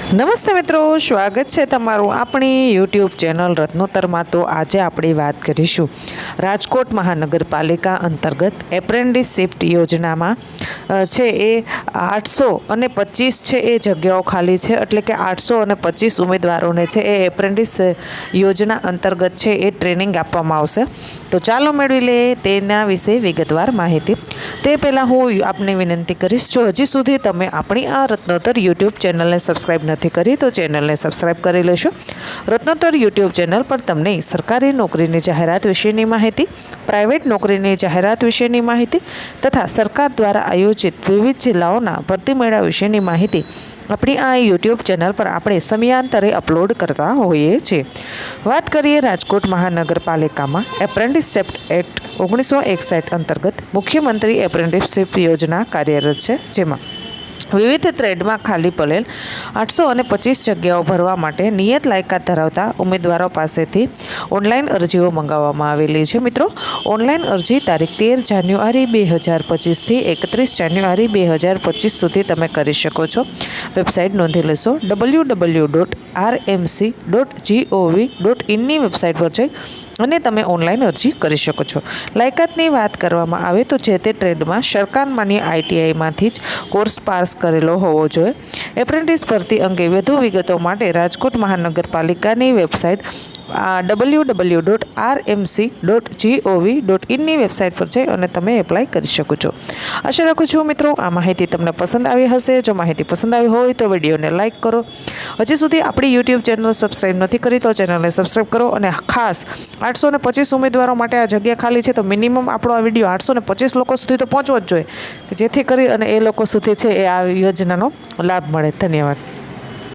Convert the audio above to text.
નમસ્તે મિત્રો, સ્વાગત છે તમારું આપણી યુટ્યુબ ચેનલ રત્નોત્તરમાં। તો આજે આપણે વાત કરીશું રાજકોટ મહાનગરપાલિકા અંતર્ગત એપ્રેન્ટિસશીપ યોજનામાં છે એ 825 છે એ જગ્યાઓ ખાલી છે, એટલે કે 825 ઉમેદવારોને છે એ એપ્રેન્ટિસ યોજના અંતર્ગત છે એ ટ્રેનિંગ આપવામાં આવશે। તો ચાલો મેળવી લઈએ તેના વિશે વિગતવાર માહિતી। તે પહેલાં હું આપને વિનંતી કરીશ, જો હજી સુધી તમે આપણી આ રત્નોત્તર યુટ્યુબ ચેનલને સબસ્ક્રાઈબ નથી કરી તો ચેનલને સબસ્ક્રાઈબ કરી લેશો। રત્નોત્તર યુટ્યુબ ચેનલ પર તમને સરકારી નોકરીની જાહેરાત વિશેની માહિતી, પ્રાઇવેટ નોકરીની જાહેરાત વિશેની માહિતી તથા સરકાર દ્વારા આયોજિત વિવિધ જિલ્લાઓના ભરતી મેળા વિશેની માહિતી આપણી આ યુટ્યુબ ચેનલ પર આપણે સમયાંતરે અપલોડ કરતા હોઈએ છીએ। વાત કરીએ રાજકોટ મહાનગરપાલિકામાં એપ્રેન્ટિસશીપ એક્ટ 1961 અંતર્ગત મુખ્યમંત્રી એપ્રેન્ટિસશીપ યોજના કાર્યરત છે, જેમાં વિવિધ ટ્રેડમાં ખાલી પડેલ 825 જગ્યાઓ ભરવા માટે નિયત લાયકાત ધરાવતા ઉમેદવારો પાસેથી ઓનલાઈન અરજીઓ મંગાવવામાં આવેલી છે। મિત્રો, ઓનલાઈન અરજી તારીખ 13 જાન્યુઆરી 2025થી 31 જાન્યુઆરી 2025 સુધી તમે કરી શકો છો। વેબસાઇટ નોંધી લેશો www.rmc.gov.in ની વેબસાઇટ પર જઈ અને તમે ઓનલાઈન અરજી કરી શકો છો। લાયકાતની વાત કરવામાં આવે તો જે તે ટ્રેડમાં સરકાર માન્ય ITIમાંથી જ કોર્સ પાસ કરેલો હોવો જોઈએ। એપ્રેન્ટિસ ભરતી અંગે વધુ વિગતો માટે રાજકોટ મહાનગરપાલિકાની વેબસાઇટ www.rmc.gov.in ની વેબસાઇટ પર જઈ અને તમે એપ્લાય કરી શકો છો। આશા રાખું છું મિત્રો આ માહિતી તમને પસંદ આવી હશે। જો માહિતી પસંદ આવી હોય તો વિડીયોને લાઇક કરો। હજી સુધી આપણી યુટ્યુબ ચેનલ સબસ્ક્રાઈબ નથી કરી તો ચેનલને સબસ્ક્રાઈબ કરો, અને ખાસ 825 ઉમેદવારો માટે આ જગ્યા ખાલી છે, તો મિનિમમ આપણો આ વિડીયો 825 લોકો સુધી તો પહોંચવો જ જોઈએ, જેથી કરી અને એ લોકો સુધી છે એ આ યોજનાનો લાભ મળે। ધન્યવાદ।